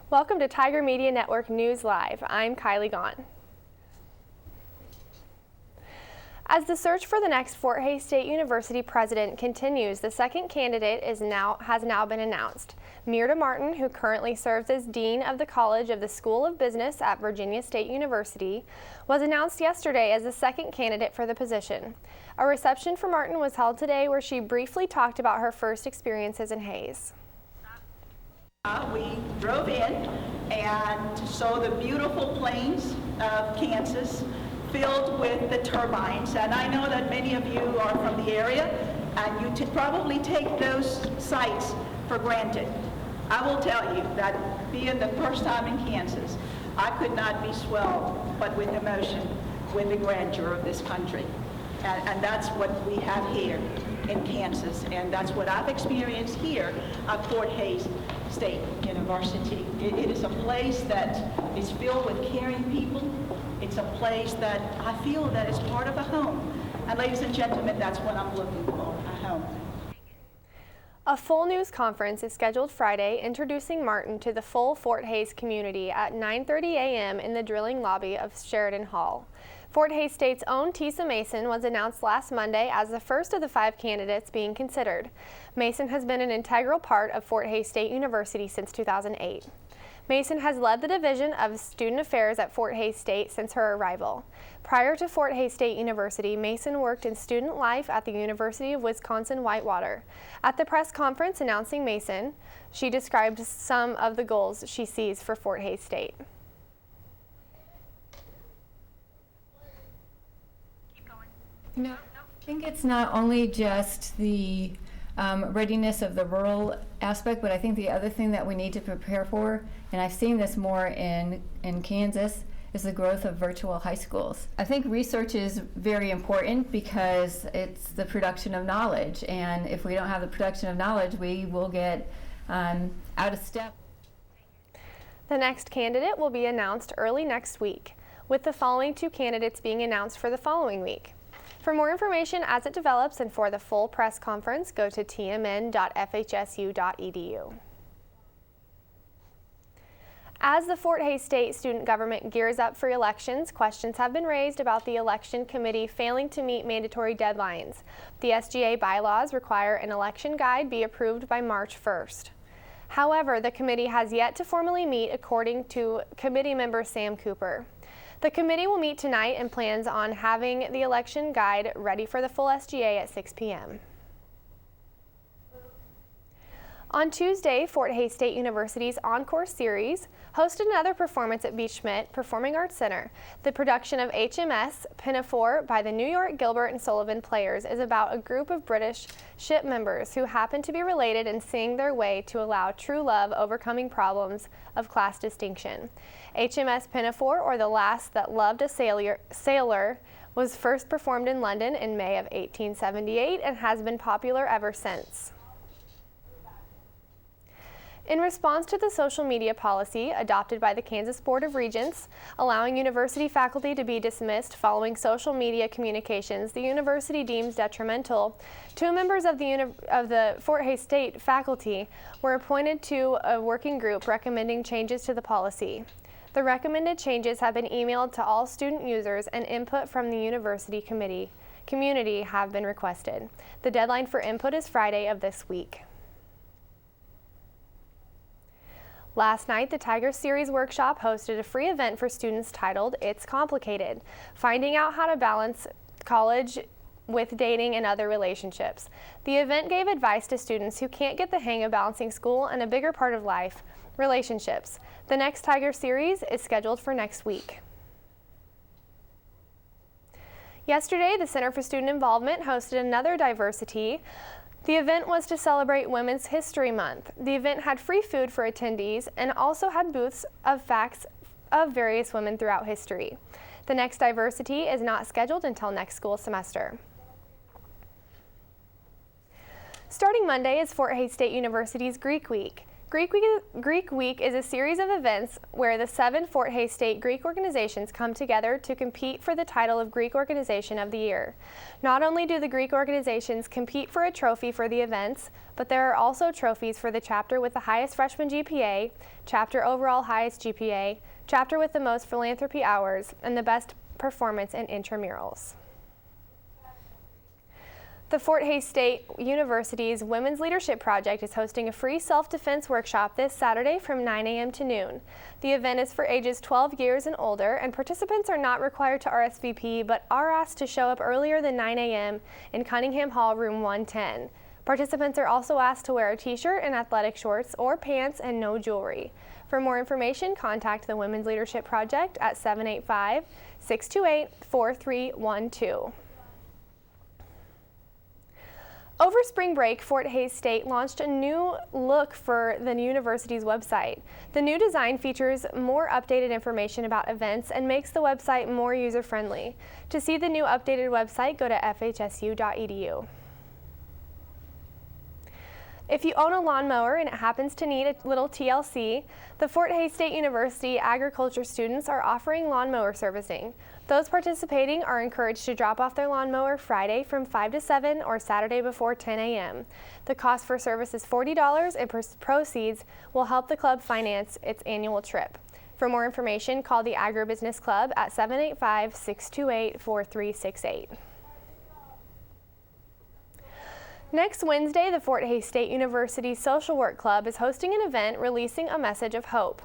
Welcome to Tiger Media Network News Live. I'm Kylie Gaunt. As the search for the next Fort Hays State University president continues, the second candidate has now been announced. Mirta Martin, who currently serves as Dean of the College of the School of Business at Virginia State University, was announced yesterday as the second candidate for the position. A reception for Martin was held today where she briefly talked about her first experiences in Hays. We drove in and saw the beautiful plains of Kansas filled with the turbines, and I know that many of you are from the area and you probably take those sights for granted. I will tell you that being the first time in Kansas, I could not be swelled but with emotion with the grandeur of this country, and that's what we have here in Kansas, and that's what I've experienced here at Fort Hays State University. It is a place that is filled with caring people. It's a place that I feel that is part of a home. And ladies and gentlemen, that's what I'm looking for, a home. A full news conference is scheduled Friday introducing Martin to the full Fort Hays community at 9:30 a.m. in the drilling lobby of Sheridan Hall. Fort Hays State's own Tisa Mason was announced last Monday as the first of the 5 candidates being considered. Mason has been an integral part of Fort Hays State University since 2008. Mason has led the Division of Student Affairs at Fort Hays State since her arrival. Prior to Fort Hays State University, Mason worked in student life at the University of Wisconsin-Whitewater. At the press conference announcing Mason, she described some of the goals she sees for Fort Hays State. No, I think it's not only just the readiness of the rural aspect, but I think the other thing that we need to prepare for, and I've seen this more in Kansas, is the growth of virtual high schools. I think research is very important because it's the production of knowledge, and if we don't have the production of knowledge, we will get out of step. The next candidate will be announced early next week, with the following 2 candidates being announced for the following week. For more information as it develops and for the full press conference, go to tmn.fhsu.edu. As the Fort Hays State student government gears up for elections, questions have been raised about the election committee failing to meet mandatory deadlines. The SGA bylaws require an election guide be approved by March 1st. However, the committee has yet to formally meet, according to committee member Sam Cooper. The committee will meet tonight and plans on having the election guide ready for the full SGA at 6 p.m. On Tuesday, Fort Hays State University's Encore Series hosted another performance at Beach Schmidt Performing Arts Center. The production of HMS Pinafore by the New York Gilbert and Sullivan Players is about a group of British ship members who happen to be related and sing their way to allow true love overcoming problems of class distinction. HMS Pinafore, or The Last That Loved a Sailor, was first performed in London in May of 1878 and has been popular ever since. In response to the social media policy adopted by the Kansas Board of Regents, allowing university faculty to be dismissed following social media communications the university deems detrimental, 2 members of the Fort Hays State faculty were appointed to a working group recommending changes to the policy. The recommended changes have been emailed to all student users, and input from the university community have been requested. The deadline for input is Friday of this week. Last night, the Tiger Series Workshop hosted a free event for students titled It's Complicated, Finding Out How to Balance College with Dating and Other Relationships. The event gave advice to students who can't get the hang of balancing school and a bigger part of life, relationships. The next Tiger Series is scheduled for next week. Yesterday, the Center for Student Involvement hosted another diversity. The event was to celebrate Women's History Month. The event had free food for attendees and also had booths of facts of various women throughout history. The next diversity is not scheduled until next school semester. Starting Monday is Fort Hays State University's Greek Week. Greek Week is a series of events where the 7 Fort Hays State Greek organizations come together to compete for the title of Greek Organization of the Year. Not only do the Greek organizations compete for a trophy for the events, but there are also trophies for the chapter with the highest freshman GPA, chapter overall highest GPA, chapter with the most philanthropy hours, and the best performance in intramurals. The Fort Hays State University's Women's Leadership Project is hosting a free self-defense workshop this Saturday from 9 a.m. to noon. The event is for ages 12 years and older, and participants are not required to RSVP, but are asked to show up earlier than 9 a.m. in Cunningham Hall, room 110. Participants are also asked to wear a t-shirt and athletic shorts or pants and no jewelry. For more information, contact the Women's Leadership Project at 785-628-4312. Over spring break, Fort Hays State launched a new look for the university's website. The new design features more updated information about events and makes the website more user-friendly. To see the new updated website, go to fhsu.edu. If you own a lawnmower and it happens to need a little TLC, the Fort Hays State University agriculture students are offering lawnmower servicing. Those participating are encouraged to drop off their lawnmower Friday from 5 to 7 or Saturday before 10 a.m. The cost for service is $40 and proceeds will help the club finance its annual trip. For more information, call the Agribusiness Club at 785-628-4368. Next Wednesday, the Fort Hays State University Social Work Club is hosting an event releasing a message of hope.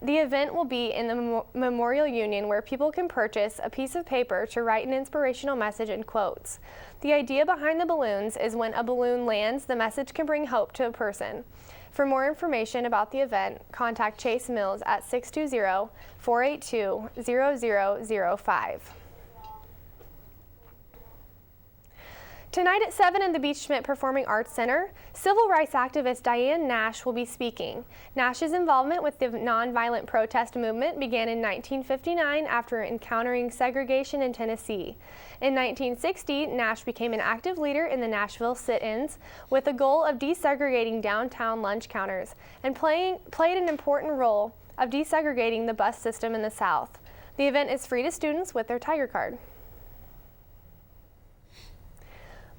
The event will be in the Memorial Union, where people can purchase a piece of paper to write an inspirational message in quotes. The idea behind the balloons is when a balloon lands, the message can bring hope to a person. For more information about the event, contact Chase Mills at 620-482-0005. Tonight at 7 in the Beach Schmidt Performing Arts Center, civil rights activist Diane Nash will be speaking. Nash's involvement with the nonviolent protest movement began in 1959 after encountering segregation in Tennessee. In 1960, Nash became an active leader in the Nashville sit-ins with the goal of desegregating downtown lunch counters and played an important role of desegregating the bus system in the South. The event is free to students with their Tiger card.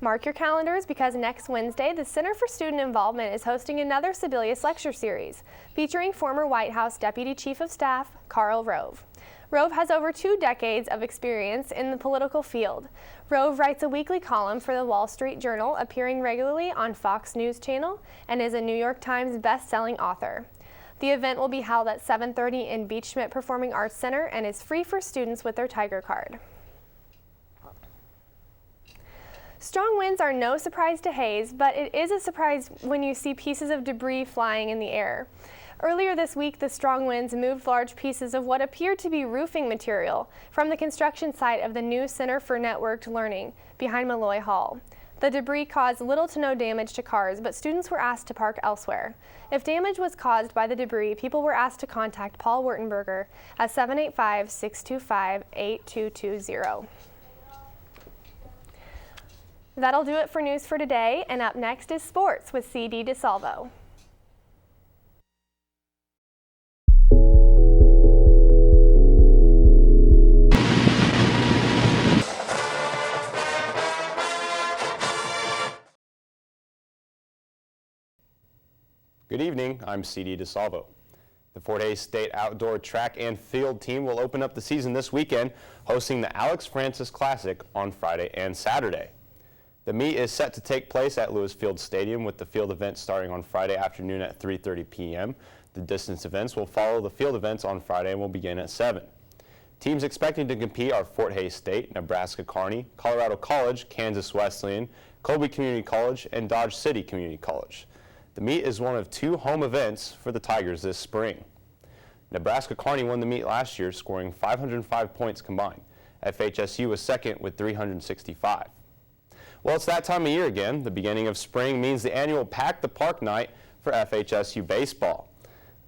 Mark your calendars, because next Wednesday, the Center for Student Involvement is hosting another Sebelius Lecture Series featuring former White House Deputy Chief of Staff Karl Rove. Rove has over 2 decades of experience in the political field. Rove writes a weekly column for the Wall Street Journal, appearing regularly on Fox News Channel, and is a New York Times best-selling author. The event will be held at 7:30 in Beach Schmidt Performing Arts Center and is free for students with their Tiger card. Strong winds are no surprise to Hays, but it is a surprise when you see pieces of debris flying in the air. Earlier this week, the strong winds moved large pieces of what appeared to be roofing material from the construction site of the new Center for Networked Learning behind Malloy Hall. The debris caused little to no damage to cars, but students were asked to park elsewhere. If damage was caused by the debris, people were asked to contact Paul Wurtenberger at 785-625-8220. That'll do it for news for today, and up next is sports with CD DeSalvo. Good evening, I'm CD DeSalvo. The Fort Hays State Outdoor Track and Field team will open up the season this weekend, hosting the Alex Francis Classic on Friday and Saturday. The meet is set to take place at Lewis Field Stadium, with the field event starting on Friday afternoon at 3:30 p.m. The distance events will follow the field events on Friday and will begin at 7. Teams expecting to compete are Fort Hays State, Nebraska Kearney, Colorado College, Kansas Wesleyan, Colby Community College, and Dodge City Community College. The meet is one of 2 home events for the Tigers this spring. Nebraska Kearney won the meet last year, scoring 505 points combined. FHSU was second with 365. Well, it's that time of year again. The beginning of spring means the annual Pack the Park night for FHSU baseball.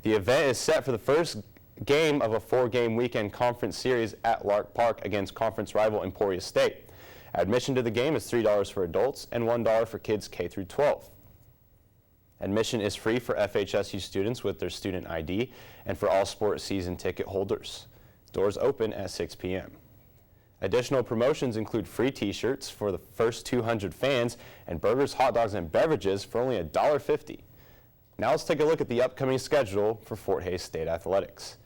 The event is set for the first game of a 4-game weekend conference series at Lark Park against conference rival Emporia State. Admission to the game is $3 for adults and $1 for kids K through 12. Admission is free for FHSU students with their student ID and for all sports season ticket holders. Doors open at 6 p.m. Additional promotions include free t-shirts for the first 200 fans and burgers, hot dogs, and beverages for only $1.50. Now let's take a look at the upcoming schedule for Fort Hays State Athletics.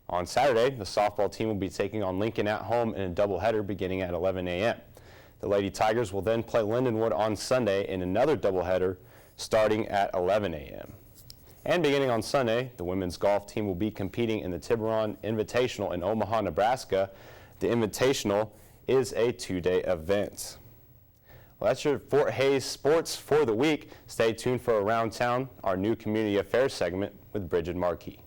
On Saturday, the softball team will be taking on Lincoln at home in a doubleheader beginning at 11 a.m. The Lady Tigers will then play Lindenwood on Sunday in another doubleheader starting at 11 a.m. And beginning on Sunday, the women's golf team will be competing in the Tiburon Invitational in Omaha, Nebraska. The Invitational is a two-day event. Well, that's your Fort Hays sports for the week. Stay tuned for Around Town, our new community affairs segment with Bridget Markey.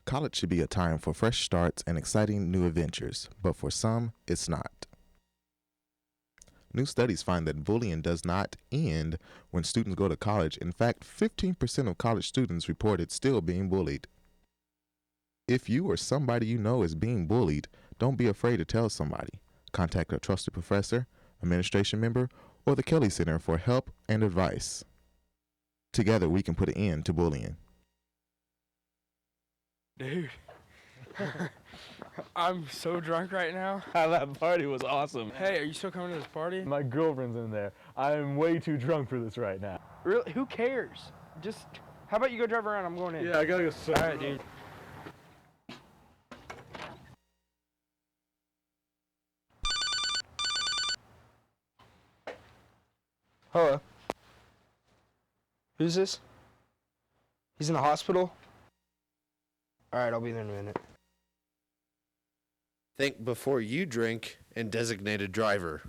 College should be a time for fresh starts and exciting new adventures, but for some, it's not. New studies find that bullying does not end when students go to college. In fact, 15% of college students reported still being bullied. If you or somebody you know is being bullied, don't be afraid to tell somebody. Contact a trusted professor, administration member, or the Kelly Center for help and advice. Together, we can put an end to bullying. Dude, I'm so drunk right now. That party was awesome. Hey, are you still coming to this party? My girlfriend's in there. I'm way too drunk for this right now. Really? Who cares? Just, how about you go drive around? I'm going in. Yeah, I gotta go. All right, dude. Hello. Who's this? He's in the hospital? All right, I'll be there in a minute. Think before you drink and designate a driver.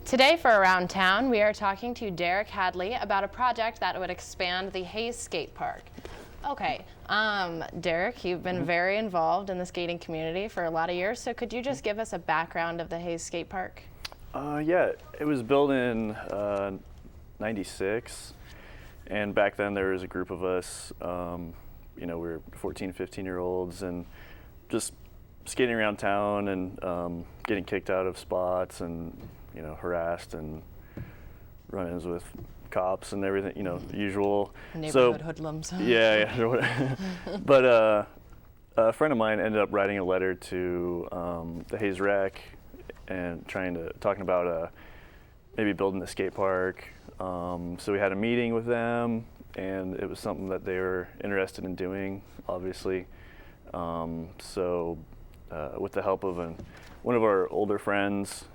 Today for Around Town, we are talking to Derek Hadley about a project that would expand the Hays Skate Park. Okay, Derek, you've been very involved in the skating community for a lot of years, so could you just give us a background of the Hays Skate Park? Yeah, it was built in '96, and back then there was a group of us, we were 14, 15-year-olds, and just skating around town and getting kicked out of spots and harassed and run-ins with cops and everything, the usual. Neighborhood hoodlums. Yeah. But a friend of mine ended up writing a letter to the Hays Rec and talking about maybe building a skate park. So we had a meeting with them, and it was something that they were interested in doing, obviously. So with the help of one of our older friends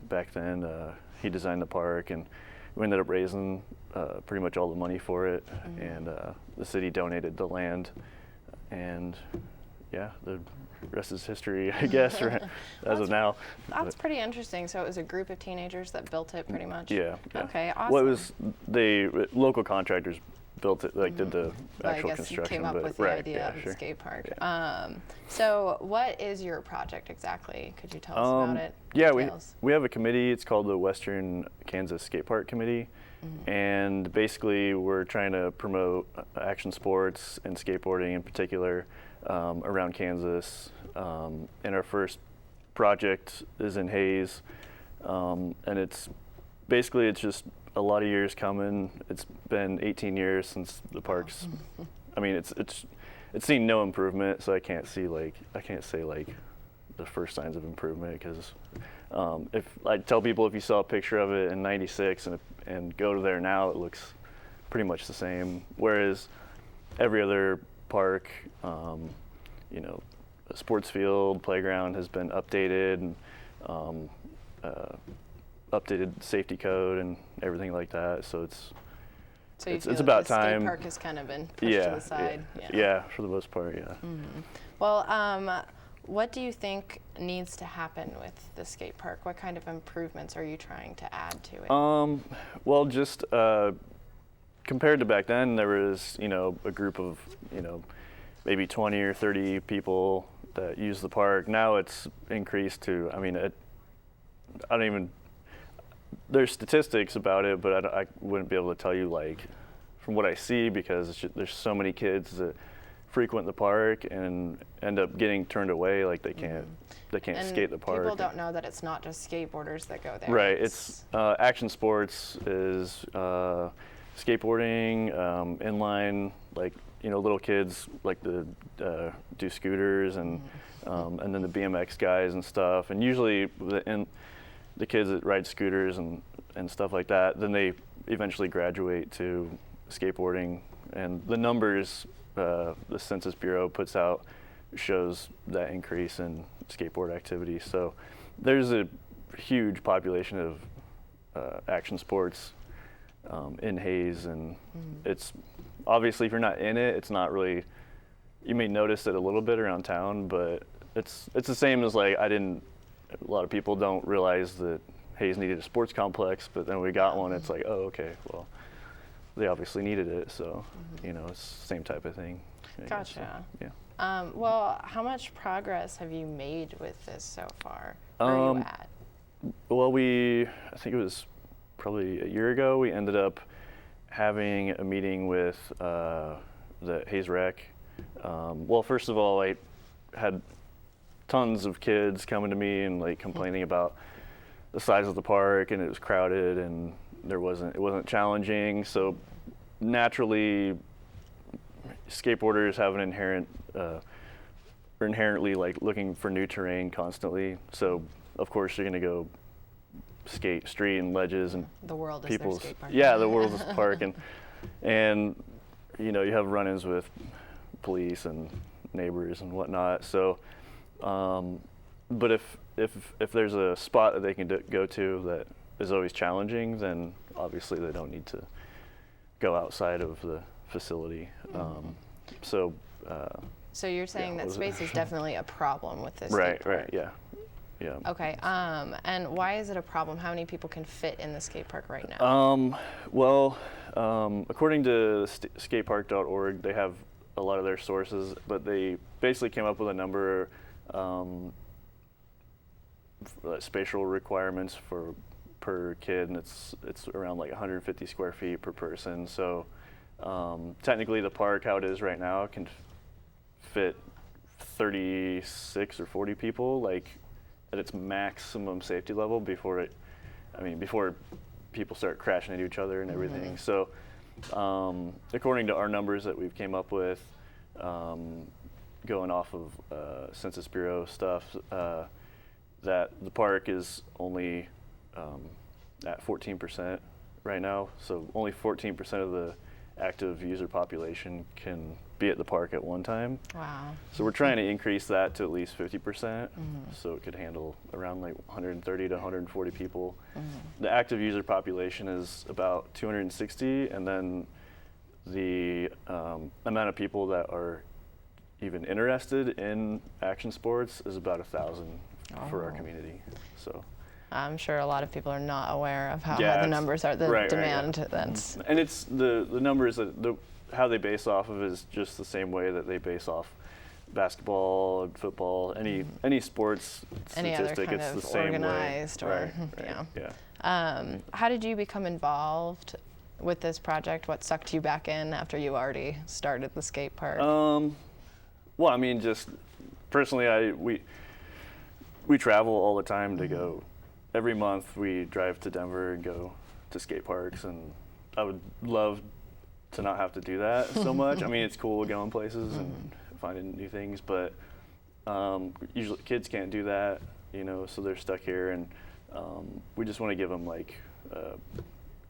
back then, he designed the park, and we ended up raising pretty much all the money for it, and the city donated the land, and yeah, the rest is history, I guess, as of now. That's pretty interesting. So it was a group of teenagers that built it pretty much? Yeah. Okay, awesome. Well, it was local contractors built it, like did the But actual I guess you construction. came up but with the idea of the skate park. So what is your project exactly? Could you tell us about it? Yeah, Details? we have a committee. It's called the Western Kansas Skate Park Committee. And basically we're trying to promote action sports and skateboarding in particular around Kansas. And our first project is in Hayes. And it's just a lot of years coming. It's been 18 years since the park's, I mean, it's seen no improvement, so I can't say like the first signs of improvement, because if I tell people, if you saw a picture of it in '96 and go to there now, it looks pretty much the same. Whereas every other park, you know, a sports field, playground has been updated, and updated safety code and everything like that. So it's about the time. skate park has kind of been pushed to the side. Yeah, for the most part, yeah. Well, what do you think needs to happen with the skate park? What kind of improvements are you trying to add to it? Well, just compared to back then, there was, you know, a group of, you know, maybe 20 or 30 people that use the park. Now it's increased to, I mean, I don't even, there's statistics about it, but I wouldn't be able to tell you, like, from what I see, because there's so many kids that frequent the park and end up getting turned away, like they can't skate the park. People don't know that it's not just skateboarders that go there. Right, it's action sports is skateboarding, inline, like, you know, little kids like to do scooters, and then the BMX guys and stuff, and usually the kids that ride scooters and stuff like that, then they eventually graduate to skateboarding, and the numbers the Census Bureau puts out shows that increase in skateboard activity. So there's a huge population of action sports in Hayes, and it's obviously, if you're not in it, it's not really, you may notice it a little bit around town, but it's the same as, like, a lot of people don't realize that Hayes needed a sports complex, but then we got one. It's like, oh, okay, well, they obviously needed it, so you know, it's the same type of thing. Gotcha. So, yeah. Well, how much progress have you made with this so far? Where are you at? Well, I think it was probably a year ago, we ended up having a meeting with the Hayes Rec. Well, first of all, I had tons of kids coming to me and, like, complaining about the size of the park, and it was crowded, and it wasn't challenging. So naturally, skateboarders have an inherently, like, looking for new terrain constantly. So of course you're gonna go skate street and ledges, and the world people's, is their skate park. Yeah, the world is the park, and you know, you have run-ins with police and neighbors and whatnot. So, but if there's a spot that they can go to that is always challenging, then obviously they don't need to go outside of the facility. So you're saying that space is definitely a problem with this right, skate park. Right, yeah. Yeah. Okay, and why is it a problem? How many people can fit in the skate park right now? Well, according to skatepark.org, they have a lot of their sources, but they basically came up with a number spatial requirements per kid, and it's around like 150 square feet per person. So technically, the park, how it is right now, can fit 36 or 40 people, like, at its maximum safety level before people start crashing into each other and everything. So according to our numbers that we've came up with, going off of Census Bureau stuff, that the park is only at 14% right now. So only 14% of the active user population can be at the park at one time. Wow. So we're trying to increase that to at least 50%, so it could handle around like 130 to 140 people. The active user population is about 260, and then the amount of people that are even interested in action sports is about 1,000 for our community. So I'm sure a lot of people are not aware of how Yeah, high the it's- numbers are, the right, demand. yeah. That's And it's the numbers that how they base off of is just the same way that they base off basketball, football, any sports any other statistic. kind It's of the same organized way. or Yeah. How did you become involved with this project? What sucked you back in after you already started the skate park? Well, I mean, just personally, we travel all the time to go. Every month we drive to Denver and go to skate parks, and I would love to not have to do that so much. I mean, it's cool going places and finding new things, but usually kids can't do that, you know, so they're stuck here, and we just want to give them like,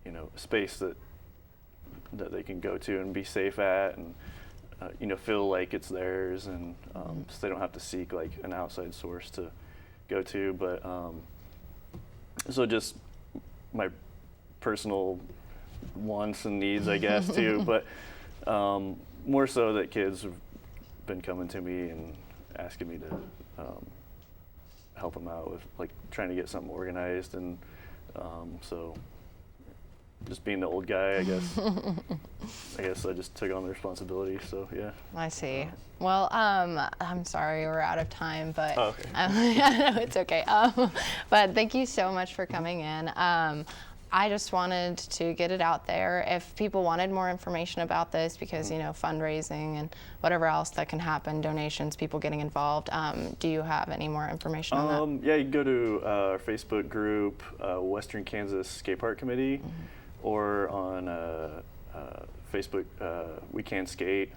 you know, a space that they can go to and be safe at, and you know, feel like it's theirs, and so they don't have to seek like an outside source to go to. But so just my personal wants and needs, I guess, too. But more so that kids have been coming to me and asking me to help them out with like trying to get something organized, and so just being the old guy, I guess. I guess I just took on the responsibility. So yeah. I see. Well, I'm sorry we're out of time, but Oh, okay. no, it's okay. But thank you so much for coming in. I just wanted to get it out there. If people wanted more information about this, because you know, fundraising and whatever else that can happen, donations, people getting involved. Do you have any more information on that? Yeah, you can go to our Facebook group, Western Kansas Skate Park Committee, or on Facebook, We Can Skate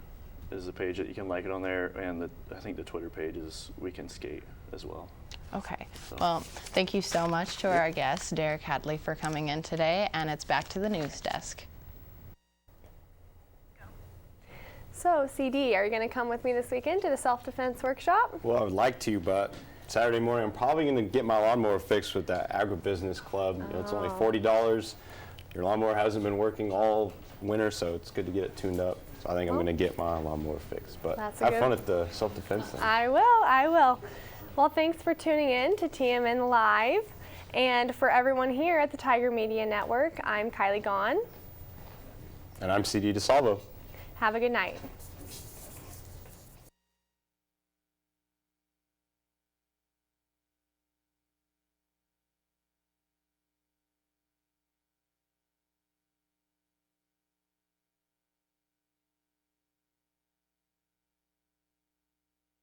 is the page that you can like it on there, and I think the Twitter page is We Can Skate as well. Okay. Well, thank you so much to our guest, Derek Hadley, for coming in today, and it's back to the news desk. So, CD, are you going to come with me this weekend to the self-defense workshop? Well, I would like to, but Saturday morning I'm probably going to get my lawnmower fixed with that agribusiness club. You know, it's only $40. Your lawnmower hasn't been working all winter, so it's good to get it tuned up. So I think I'm going to get my lawnmower fixed. But have fun at the self-defense thing. I will. Well, thanks for tuning in to TMN Live. And for everyone here at the Tiger Media Network, I'm Kylie Gaughan. And I'm CD DeSalvo. Have a good night.